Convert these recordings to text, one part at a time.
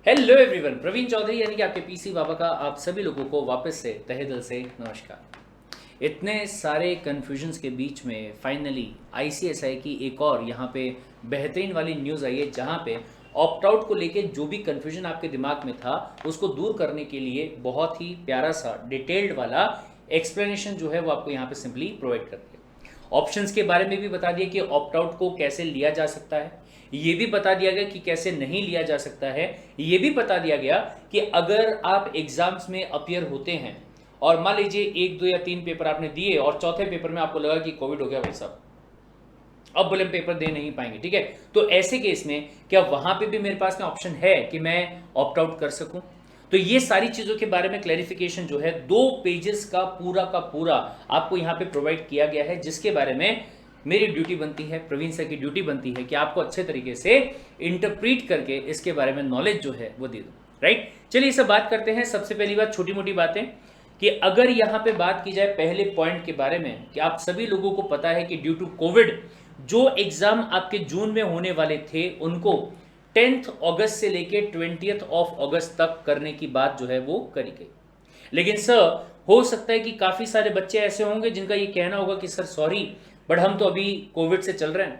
Hello everyone, Praveen Chaudhary यानी कि आपके पीसी बाबा का आप सभी लोगों को वापस से तहे दिल से नमस्कार। इतने सारे कन्फ्यूजन्स के बीच में फाइनली आईसीएसआई की एक और यहाँ पे बेहतरीन वाली न्यूज़ आई है, जहाँ पे ऑप्ट आउट को लेके जो भी कन्फ्यूजन आपके दिमाग में था उसको दूर करने के लिए बहुत ही प्यारा सा डिटेल्ड वाला एक्सप्लेनेशन जो है वो आपको यहाँ पे सिंपली प्रोवाइड करती है। ऑप्शंस के बारे में भी बता दिया कि ऑप्ट आउट को कैसे लिया जा सकता है, ये भी बता दिया गया कि कैसे नहीं लिया जा सकता है, ये भी बता दिया गया कि अगर आप एग्जाम्स में अपियर होते हैं और मान लीजिए 1, 2 या 3 पेपर आपने दिए और चौथे पेपर में आपको लगा कि कोविड हो गया भाई साहब, अब बोले पेपर दे नहीं पाएंगे, ठीक है, तो ऐसे केस में क्या वहां पे भी मेरे पास में ऑप्शन है कि मैं ऑप्ट आउट कर सकूं? तो ये सारी चीजों के बारे में क्लैरिफिकेशन जो है 2 पेजेस का पूरा आपको यहाँ पे प्रोवाइड किया गया है, जिसके बारे में मेरी ड्यूटी बनती है, प्रवीण सर की ड्यूटी बनती है कि आपको अच्छे तरीके से इंटरप्रीट करके इसके बारे में नॉलेज जो है वो दे दूं। राइट, चलिए इसे बात करते हैं। सबसे पहली बात, छोटी मोटी बातें, कि अगर यहाँ पे बात की जाए पहले पॉइंट के बारे में कि आप सभी लोगों को पता है कि ड्यू टू कोविड जो एग्जाम आपके जून में होने वाले थे उनको 10th अगस्त से लेके 20th ऑफ अगस्त तक करने की बात जो है वो करी गई। लेकिन सर हो सकता है कि काफी सारे बच्चे ऐसे होंगे जिनका ये कहना होगा कि सर सॉरी बट हम तो अभी कोविड से चल रहे हैं,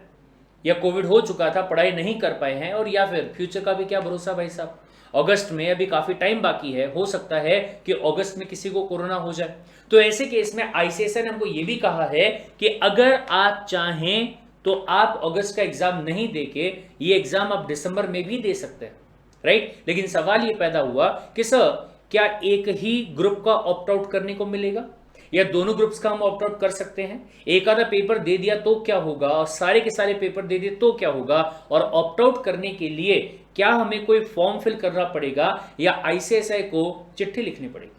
या कोविड हो चुका था, पढ़ाई नहीं कर पाए हैं, और या फिर फ्यूचर का भी क्या भरोसा भाई साहब, अगस्त में अभी काफी टाइम बाकी है, हो सकता है कि अगस्त में किसी को कोरोना हो जाए। तो ऐसे केस में आईसीएसआई ने हमको ये भी कहा है कि अगर आप चाहें तो आप अगस्त का एग्जाम नहीं देके ये एग्जाम आप दिसंबर में भी दे सकते हैं। राइट, लेकिन सवाल ये पैदा हुआ कि सर क्या एक ही ग्रुप का ऑप्ट आउट करने को मिलेगा या दोनों ग्रुप्स का हम ऑप्ट आउट कर सकते हैं? एक आधा पेपर दे दिया तो क्या होगा, और सारे के सारे पेपर दे दिए तो क्या होगा? और ऑप्ट आउट करने के लिए क्या हमें कोई फॉर्म फिल करना पड़ेगा या आईसीएसआई को चिट्ठी लिखनी पड़ेगी?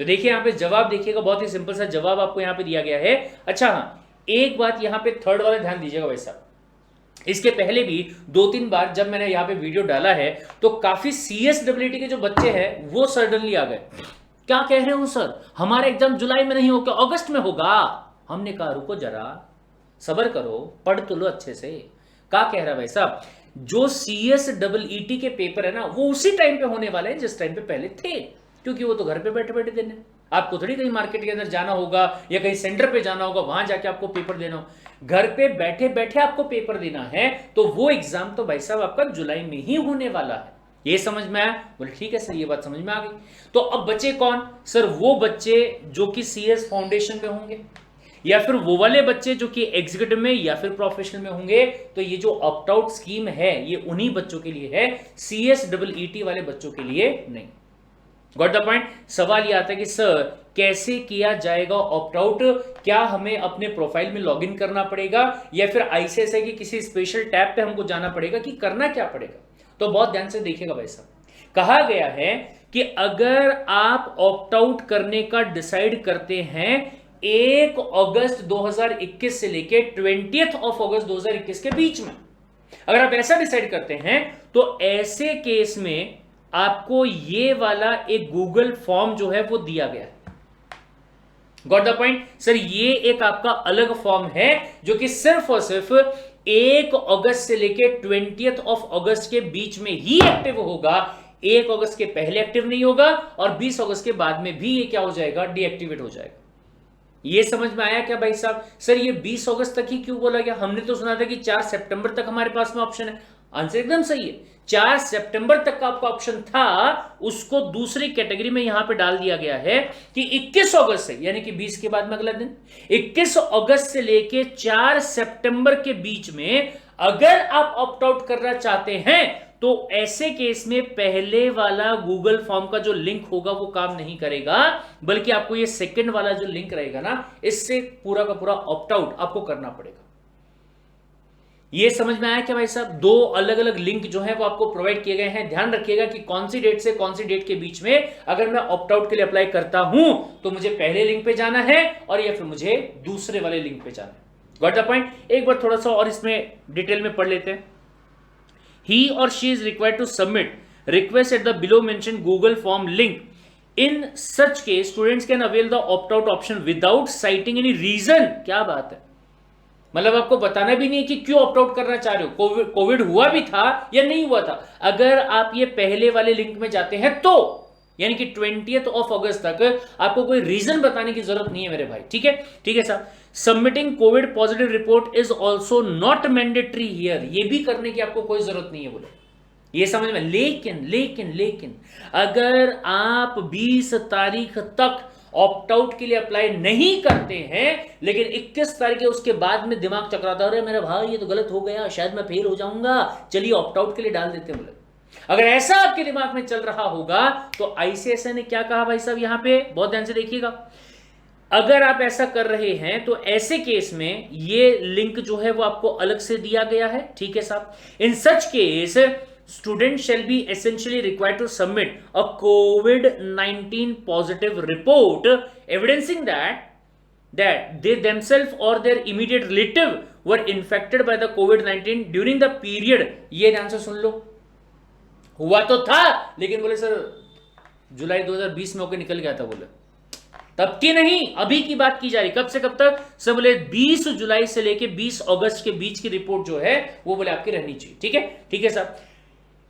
तो देखिए यहाँ पे जवाब देखिएगा, बहुत ही सिंपल सा जवाब आपको यहाँ पे दिया गया है। अच्छा हाँ, एक बात यहाँ पे थर्ड वाला ध्यान दीजिएगा भाई साहब, इसके पहले भी 2-3 बार जब मैंने यहाँ पे वीडियो डाला है तो काफी CSWT के जो बच्चे हैं वो सडनली आ गए, क्या कह रहे हो सर, हमारा एग्जाम जुलाई में नहीं होगा अगस्त में होगा। हमने कहा रुको जरा, सबर करो, पढ़ तो लो अच्छे से। क्या कह रहा है भाई साहब, जो CSEET के पेपर है ना वो उसी टाइम पे होने वाले हैं जिस टाइम पे पहले थे, क्योंकि वो तो घर पे बैठे बैठे देने, आपको थोड़ी कहीं मार्केट के अंदर जाना होगा या कहीं सेंटर पे जाना होगा, वहां जाके आपको पेपर देना हो, घर पे बैठे बैठे आपको पेपर देना है। तो वो एग्जाम तो भाई साहब आपका जुलाई में ही होने वाला है। ये समझ में आया? बोले ठीक है सर, ये बात समझ में आ गई। तो अब बचे कौन सर? वो बच्चे जो कि CS फाउंडेशन में होंगे, या फिर वो वाले बच्चे जो कि एग्जीक्यूटिव में या फिर प्रोफेशनल में होंगे। तो ये जो ऑप्ट आउट स्कीम है ये उन्हीं बच्चों के लिए है, CSEET वाले बच्चों के लिए नहीं। Got the point? सवाल ये आता है कि सर कैसे किया जाएगा ऑप्ट आउट? क्या हमें अपने प्रोफाइल में लॉगिन करना पड़ेगा या फिर आईसीएसआई की किसी स्पेशल टैब पे हमको जाना पड़ेगा, कि करना क्या पड़ेगा? तो बहुत ध्यान से देखिएगा भाई साहब, कहा गया है कि अगर आप ऑप्ट आउट करने का डिसाइड करते हैं 1 अगस्त 2021 से लेके 20th ऑफ अगस्त 2021 के बीच में, अगर आप ऐसा डिसाइड करते हैं तो ऐसे केस में आपको ये वाला एक गूगल फॉर्म जो है वो दिया गया है। Got the point? सर ये एक आपका अलग फॉर्म है जो कि सिर्फ और सिर्फ 1 अगस्त से लेके 20th ऑफ अगस्त के बीच में ही एक्टिव होगा। 1 अगस्त के पहले एक्टिव नहीं होगा और 20 अगस्त के बाद में भी ये क्या हो जाएगा, डीएक्टिवेट हो जाएगा। ये समझ में आया क्या भाई साहब? सर ये 20 अगस्त तक ही क्यों बोला गया? हमने तो सुना था कि 4 सितंबर तक हमारे पास में ऑप्शन है। आंसर एकदम सही है, 4 सितंबर तक का आपका ऑप्शन था, उसको दूसरी कैटेगरी में यहां पे डाल दिया गया है कि 21 अगस्त से, यानी कि 20 के बाद में अगला दिन, 21 अगस्त से लेके 4 सितंबर के बीच में अगर आप ऑप्ट आउट करना चाहते हैं तो ऐसे केस में पहले वाला गूगल फॉर्म का जो लिंक होगा वो काम नहीं करेगा, बल्कि आपको ये सेकंड वाला जो लिंक रहेगा ना, इससे पूरा का पूरा ऑप्ट आउट आपको करना पड़ेगा। ये समझ में आया क्या भाई साहब? 2 अलग अलग लिंक जो है वो आपको प्रोवाइड किए गए हैं। ध्यान रखिएगा कि कौन सी डेट से कौन सी डेट के बीच में अगर मैं ऑप्ट आउट के लिए अप्लाई करता हूं तो मुझे पहले लिंक पे जाना है और या फिर मुझे दूसरे वाले लिंक पे जाना है। Got the point? एक बार थोड़ा सा और इसमें डिटेल में पढ़ लेते हैं। He or she is required to submit request at the below mentioned Google form link. In such case, students can avail the opt-out option without citing any reason. क्या बात है? मतलब आपको बताना भी नहीं है कि क्यों ऑप्ट आउट करना चाह रहे हो, कोविड हुआ भी था या नहीं हुआ था। अगर आप ये पहले वाले लिंक में जाते हैं तो यानी कि 20th ऑफ अगस्त तक आपको कोई रीजन बताने की जरूरत नहीं है मेरे भाई। ठीक है, ठीक है साहब। Submitting Covid positive report is also not mandatory here, ये भी करने की आपको कोई जरूरत नहीं है बोले, ये समझ में। लेकिन लेकिन लेकिन अगर आप 20 तारीख तक ऑप्ट आउट के लिए अप्लाई नहीं करते हैं, लेकिन 21 तारीख के उसके बाद में दिमाग चकराता है, मेरे भाई ये तो गलत हो गया, शायद मैं फेल हो जाऊंगा, चलिए ऑप्ट आउट के लिए डाल देते हैं बोले। अगर ऐसा आपके दिमाग में चल रहा होगा तो आईसीएसआई ने क्या कहा भाई साहब, यहां पे बहुत ध्यान से देखिएगा। अगर आप ऐसा कर रहे हैं तो ऐसे केस में ये लिंक जो है वो आपको अलग से दिया गया है। ठीक है साहब। In such case students shall be essentially required to submit a COVID-19 positive report evidencing that they themselves or their immediate relative were infected by the COVID-19 during the period। ये ध्यान से सुन लो, हुआ तो था लेकिन बोले सर जुलाई 2020 में होकर निकल गया था, बोले तब की नहीं, अभी की बात की जा रही। कब से कब तक? सब बोले 20 जुलाई से लेके 20 अगस्त के बीच की रिपोर्ट जो है वो बोले आपकी रहनी चाहिए। ठीक है, ठीक है साहब।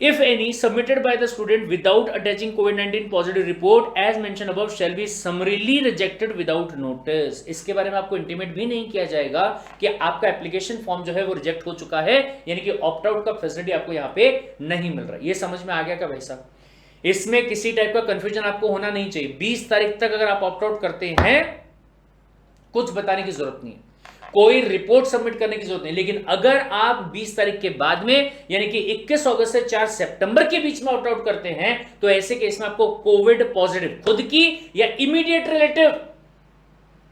If any submitted by the student without attaching COVID-19 positive report as mentioned above shall be summarily rejected without notice। इसके बारे में आपको इंटीमेट भी नहीं किया जाएगा कि आपका एप्लीकेशन फॉर्म जो है वो रिजेक्ट हो चुका है, यानी कि ऑप्ट आउट का फैसिलिटी आपको यहाँ पे नहीं मिल रहा। ये समझ में आ गया क्या भाई साहब? इसमें किसी टाइप का कंफ्यूजन आपको होना नहीं चाहिए। 20 तारीख तक अगर आप ऑप्ट आउट करते हैं, कुछ बताने की जरूरत नहीं है, कोई रिपोर्ट सबमिट करने की जरूरत नहीं। लेकिन अगर आप 20 तारीख के बाद में यानी कि 21 अगस्त से 4 सितंबर के बीच में ऑप्ट आउट करते हैं तो ऐसे केस में आपको कोविड पॉजिटिव खुद की या इमीडिएट रिलेटिव,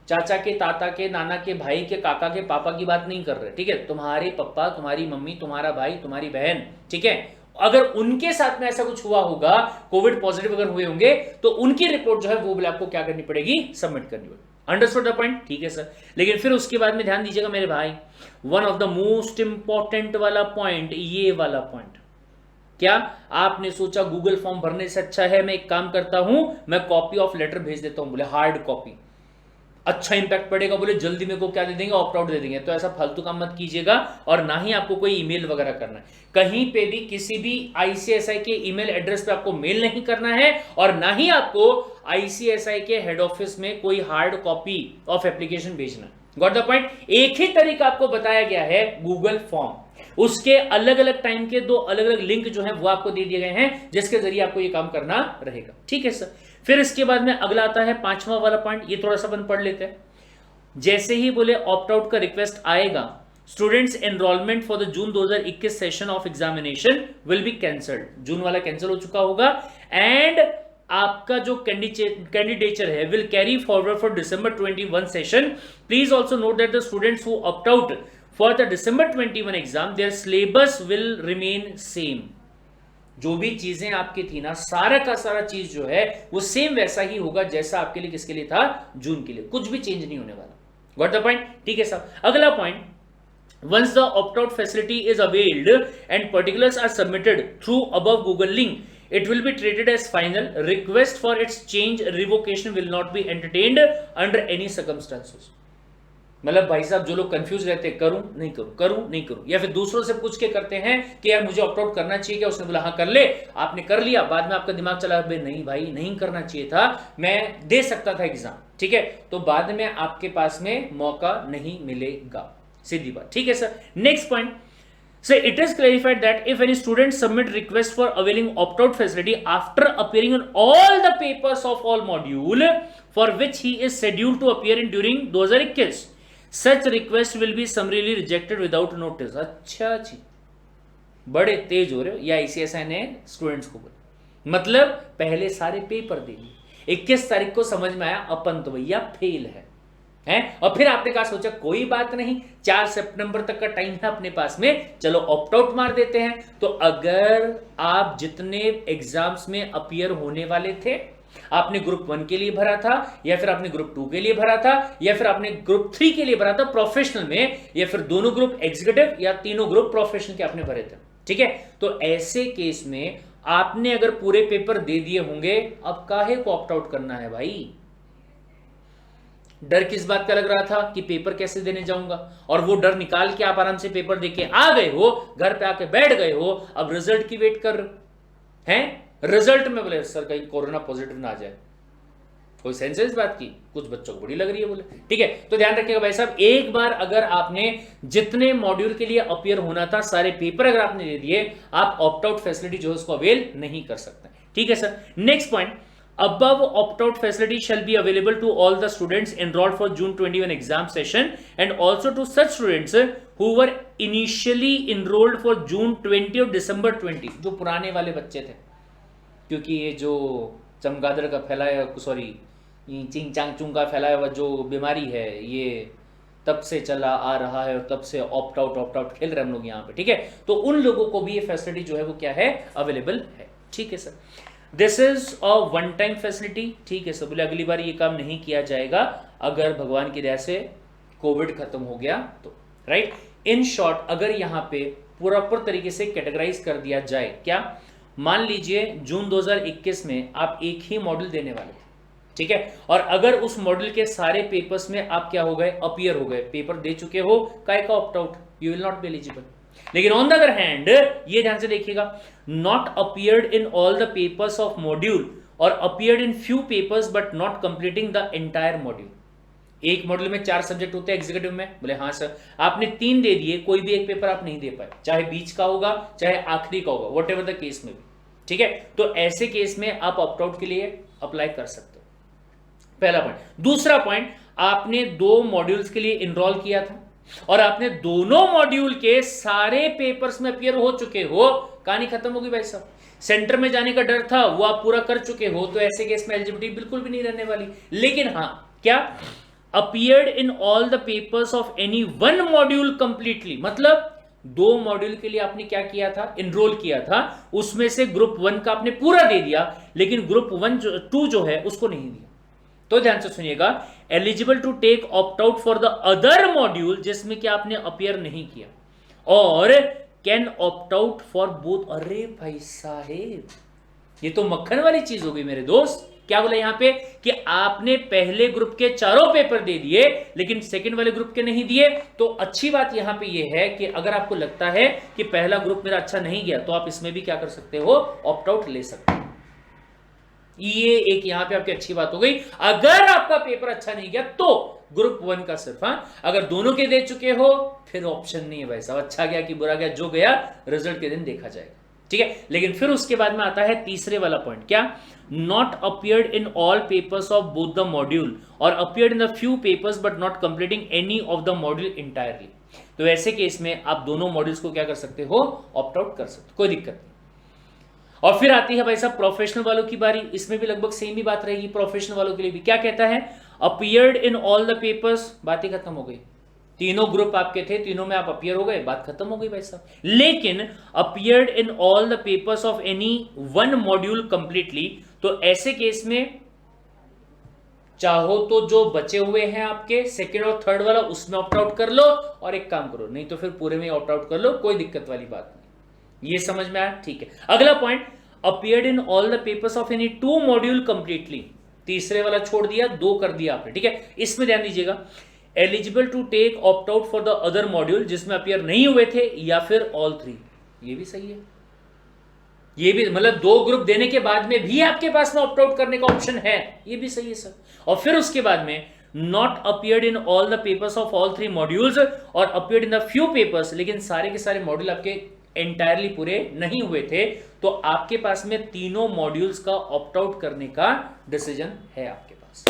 चाचा के, ताता के, नाना के, भाई के, काका के, पापा की बात नहीं कर रहे, ठीक है, तुम्हारे पापा, तुम्हारी मम्मी, तुम्हारा भाई, तुम्हारी बहन, ठीक है, अगर उनके साथ में ऐसा कुछ हुआ होगा, कोविड पॉजिटिव अगर हुए होंगे तो उनकी रिपोर्ट जो है वो आपको क्या करनी पड़ेगी, सबमिट करनी पड़ेगी। Understood the point? ठीक है सर। लेकिन फिर उसके बाद में ध्यान दीजिएगा मेरे भाई, one of the most important वाला पॉइंट, ये वाला पॉइंट। क्या आपने सोचा गूगल फॉर्म भरने से अच्छा है मैं एक काम करता हूं, मैं कॉपी ऑफ लेटर भेज देता हूं, बोले हार्ड कॉपी, अच्छा इंपैक्ट पड़ेगा, बोले जल्दी मेरे को क्या दे देंगे, ऑप्ट आउट दे देंगे। तो ऐसा फालतू काम मत कीजिएगा, और ना ही आपको कोई ईमेल वगैरह करना है, कहीं पे भी किसी भी आईसीएसआई के ईमेल एड्रेस पे आपको मेल नहीं करना है, और ना ही आपको आईसीएसआई के हेड ऑफिस में कोई हार्ड कॉपी ऑफ एप्लीकेशन भेजना है। Got the point? एक ही तरीका आपको बताया गया है, गूगल फॉर्म, उसके अलग अलग टाइम के दो अलग अलग लिंक जो है वो आपको दे दिए गए हैं, जिसके जरिए आपको ये काम करना रहेगा। ठीक है सर। फिर इसके बाद में अगला आता है 5वां वाला पॉइंट, ये थोड़ा सा अपन पढ़ लेते हैं। जैसे ही बोले ऑप्ट आउट का रिक्वेस्ट आएगा, students enrolment for the June 2021 session of examination will be cancelled. जून वाला कैंसिल हो चुका होगा, एंड आपका जो कैंडिडेचर है will carry forward for December 21 session. Please also note that the students who opt out for the December 21 exam, there syllabus will remain same. जो भी चीजें आपकी थी ना, सारा का सारा चीज जो है वो सेम वैसा ही होगा जैसा आपके लिए किसके लिए था, जून के लिए, कुछ भी चेंज नहीं होने वाला। Got the point? ठीक है साहब। अगला point, once the opt out facility is availed and particulars are submitted through above Google link, it will be treated as final. Request for its change revocation will not be entertained under any circumstances। मतलब भाई साहब जो लोग confuse रहते हैं, करूं नहीं करूं, करूं नहीं करूं, या फिर दूसरों से पूछ के करते हैं कि यार मुझे ऑप्ट आउट करना चाहिए क्या, उसने बोला हाँ कर ले, आपने कर लिया, बाद में आपका दिमाग चला नहीं भाई नहीं करना चाहिए था, मैं दे सकता था एग्जाम, ठीक है, तो बाद में आपके पास में मौका नहीं मिलेगा, सीधी बात। ठीक है sir. Next point, so it is clarified that if any student submit request for availing opt-out facility after appearing on all the papers of all module for which he is scheduled to appear in during 2021, such request will be summarily rejected without notice। अच्छा जी, बड़े तेज हो रहे हो, या ICSI ने students को बोला, मतलब पहले सारे पेपर दे लिए, 21 तारीख को समझ में आया अपन तो भैया फेल है, और फिर आपने कहा सोचा कोई बात नहीं, 4 सितंबर तक का टाइम है अपने पास में, चलो ऑप्ट आउट मार देते हैं। तो अगर आप जितने एग्जाम्स में अपीयर होने वाले थे, आपने ग्रुप 1 के लिए भरा था, या फिर आपने ग्रुप 2 के लिए भरा था, या फिर आपने ग्रुप 3 के लिए भरा था प्रोफेशनल में, या फिर दोनों ग्रुप एग्जीक्यूटिव या तीनों ग्रुप प्रोफेशनल के आपने भरे थे, ठीक है, तो ऐसे केस में आपने अगर पूरे पेपर दे दिए होंगे, अब काहे को ऑप्ट आउट करना है भाई? डर किस बात का लग रहा था कि पेपर कैसे देने जाऊंगा, और वो डर निकाल के आप आराम से पेपर देके आ गए हो, घर पे आके बैठ गए हो, अब रिजल्ट की वेट कर रहे हैं। रिजल्ट में बोले सर कहीं कोरोना पॉजिटिव ना आ जाए, कोई सेंस है इस बात की? कुछ बच्चों को बुरी लग रही है बोले, ठीक है। तो ध्यान रखिएगा भाई साहब, एक बार अगर आपने जितने मॉड्यूल के लिए अपीयर होना था सारे पेपर अगर आपने दे दिए, आप ऑप्ट आउट फैसिलिटी जो है उसको अवेल नहीं कर सकते, ठीक है sir. Next point, above opt-out facility shall be available to all the students enrolled for June 21 exam session and also to such students who were initially enrolled for June 20 और December 20, जो पुराने वाले बच्चे थे, क्योंकि ये जो चमगादड़ का फैलाया, सॉरी चिंग चांग चुंग का फैलाया हुआ जो बीमारी है, ये तब से चला आ रहा है और तब से ऑप्ट आउट खेल रहे हम लोग यहाँ पे, ठीक है। तो उन लोगों को भी ये फैसिलिटी जो है वो क्या है, अवेलेबल है, ठीक है sir. This is a one time facility, ठीक है सर। बोले अगली बार ये काम नहीं किया जाएगा अगर भगवान की दया से कोविड खत्म हो गया तो, राइट। इन शॉर्ट अगर यहाँ पे प्रॉपर तरीके से कैटेगराइज कर दिया जाए, क्या मान लीजिए जून 2021 में आप एक ही मॉड्यूल देने वाले थे, ठीक है, और अगर उस मॉड्यूल के सारे पेपर्स में आप क्या हो गए, अपीयर हो गए, पेपर दे चुके हो, काय का opt out, you will not be eligible. लेकिन ऑन द अदर हैंड ये ध्यान से देखिएगा, not appeared in all the papers of module और appeared in few papers but not completing the entire module. एक मॉड्यूल में 4 सब्जेक्ट होते हैं एग्जीक्यूटिव में, बोले हाँ सर, आपने 3 दे दिए, कोई भी एक पेपर आप नहीं दे पाए, चाहे बीच का होगा चाहे आखिरी का होगा, वट एवर द केस में भी, ठीक है। तो ऐसे केस में आप ऑप्ट आउट के लिए अप्लाई कर सकते हो, पहला पॉइंट। दूसरा पॉइंट, आपने 2 मॉड्यूल्स के लिए इनरोल किया था और आपने दोनों मॉड्यूल के सारे पेपर्स में अपीयर हो चुके हो, कहानी खत्म होगी भाई साहब। सेंटर में जाने का डर था, वो आप पूरा कर चुके हो, तो ऐसे केस में एलिजिबिलिटी बिल्कुल भी नहीं रहने वाली। लेकिन हाँ, क्या appeared in all the papers of any one module completely, मतलब 2 मॉड्यूल के लिए आपने क्या किया था, इनरोल किया था, उसमें से ग्रुप 1 का आपने पूरा दे दिया, लेकिन ग्रुप 2 जो है उसको नहीं दिया। तो ध्यान से सुनिएगा, eligible to take opt out for the other module जिसमें कि आपने अपीयर नहीं किया, और can opt out for both. अरे भाई साहेब, ये तो मक्खन वाली चीज हो गई मेरे दोस्त। क्या बोला यहां पे कि आपने पहले ग्रुप के 4 पेपर दे दिए लेकिन सेकंड वाले ग्रुप के नहीं दिए। तो अच्छी बात यहां पे ये है कि अगर आपको लगता है कि पहला ग्रुप मेरा अच्छा नहीं गया, तो आप इसमें भी क्या कर सकते हो, ऑप्ट आउट ले सकते हो। ये एक यहां पे आपकी अच्छी बात हो गई। अगर आपका पेपर अच्छा नहीं गया तो ग्रुप 1 का सिर्फ, अगर दोनों के दे चुके हो फिर ऑप्शन नहीं है भाई साहब, अच्छा गया कि बुरा गया, जो गया रिजल्ट के दिन देखा जाएगा, ठीक है। लेकिन फिर उसके बाद में आता है तीसरे वाला पॉइंट, क्या, not appeared in all papers of both the module और appeared in the few papers but not completing any of the module entirely. तो ऐसे केस में आप दोनों मॉड्यूल्स को क्या कर सकते हो, ऑप्ट आउट कर सकते हो, कोई दिक्कत नहीं। और फिर आती है भाई साहब प्रोफेशनल वालों की बारी। इसमें भी लगभग सेम ही बात रहेगी। प्रोफेशनल वालों के लिए भी क्या कहता है, appeared in all the papers, बात ही खत्म हो गई। तीनों ग्रुप आपके थे, तीनों में आप अपीयर हो गए, बात खत्म हो गई भाई साहब। लेकिन appeared in all the papers of any one module completely, तो ऐसे केस में चाहो तो जो बचे हुए हैं आपके सेकंड और थर्ड वाला, उसमें ऑप्ट आउट कर लो, और एक काम करो, नहीं तो फिर पूरे में ऑप्ट आउट कर लो, कोई दिक्कत वाली बात नहीं। ये समझ में आया, ठीक है। अगला point, appeared in all the papers of any 2 module completely, तीसरे वाला छोड़ दिया, 2 कर दिया आपने, ठीक है। इसमें ध्यान दीजिएगा, eligible to take opt out for the other module जिसमें अपीयर नहीं हुए थे, या फिर ऑल 3, ये भी सही है। ये भी मतलब 2 ग्रुप देने के बाद में भी आपके पास में ऑप्ट आउट करने का ऑप्शन है, ये भी सही है सर। और फिर उसके बाद में not appeared in all the papers of all 3 modules और appeared in the few papers, लेकिन सारे के सारे मॉड्यूल आपके एंटायरली पूरे नहीं हुए थे, तो आपके पास में तीनों मॉड्यूल्स का ऑप्ट आउट करने का डिसीजन है आपके पास।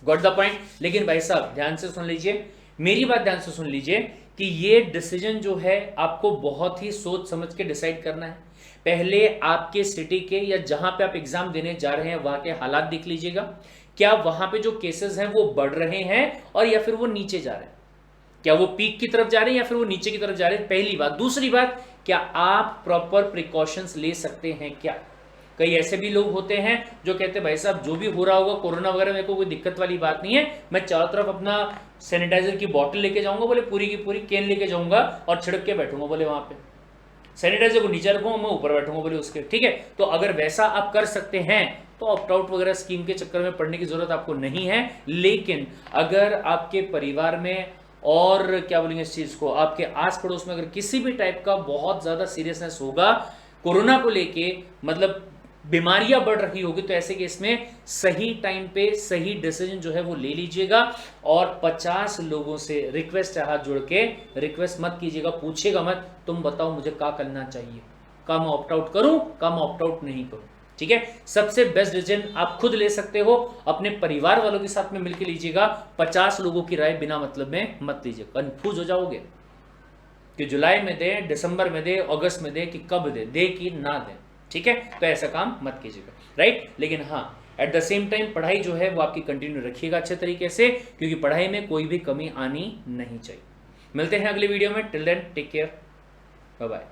Got the point. लेकिन भाई साहब ध्यान से सुन लीजिए, मेरी बात ध्यान से सुन लीजिए कि ये डिसीजन जो है आपको बहुत ही सोच समझ के डिसाइड करना है। पहले आपके सिटी के या जहां पे आप एग्जाम देने जा रहे हैं वहां के हालात देख लीजिएगा, क्या वहां पे जो केसेस हैं वो बढ़ रहे हैं और या फिर वो नीचे जा रहे हैं, क्या वो पीक की तरफ जा रहे हैं या फिर वो नीचे की तरफ जा रहे हैं, पहली बात। दूसरी बात, क्या आप प्रॉपर प्रिकॉशंस ले सकते हैं क्या। कई ऐसे भी लोग होते हैं जो कहते हैं भाई साहब जो भी हो रहा होगा कोरोना वगैरह, मेरे को कोई दिक्कत वाली बात नहीं है, मैं चारों तरफ अपना सैनिटाइजर की बोतल लेके जाऊंगा, बोले पूरी की पूरी कैन लेके जाऊंगा और छिड़क के बैठूंगा, बोले वहां पे सैनिटाइजर को नीचे रखूंगा, मैं ऊपर बैठूंगा, बोले उसके, ठीक है। तो अगर वैसा आप कर सकते हैं तो तो ऑप्ट आउट वगैरह स्कीम के चक्कर में पड़ने की जरूरत आपको नहीं है। लेकिन अगर आपके परिवार में और क्या बोलेंगे इस चीज को, आपके आस पड़ोस में अगर किसी भी टाइप का बहुत ज्यादा सीरियसनेस होगा कोरोना को लेके, मतलब बीमारियां बढ़ रही होगी, तो ऐसे केस में सही टाइम पे सही डिसीजन जो है वो ले लीजिएगा। और 50 लोगों से रिक्वेस्ट है, हाथ जोड़ के रिक्वेस्ट मत कीजिएगा, पूछिएगा मत तुम बताओ मुझे क्या करना चाहिए, क्या मैं ऑप्ट आउट करूं, क्या मैं ऑप्ट आउट नहीं करूं। ठीक है, सबसे बेस्ट डिसीजन आप खुद ले सकते हो, अपने परिवार वालों के साथ में मिलकर लीजिएगा। 50 लोगों की राय बिना मतलब में मत लीजिए, कंफ्यूज हो जाओगे कि जुलाई में दे, दिसंबर में दे, अगस्त में दे, कि कब दे कि ना दे। ठीक है, तो ऐसा काम मत कीजिएगा, राइट। लेकिन हाँ, एट द सेम टाइम पढ़ाई जो है वो आपकी कंटिन्यू रखिएगा अच्छे तरीके से, क्योंकि पढ़ाई में कोई भी कमी आनी नहीं चाहिए। मिलते हैं अगले वीडियो में, till then take care, bye bye.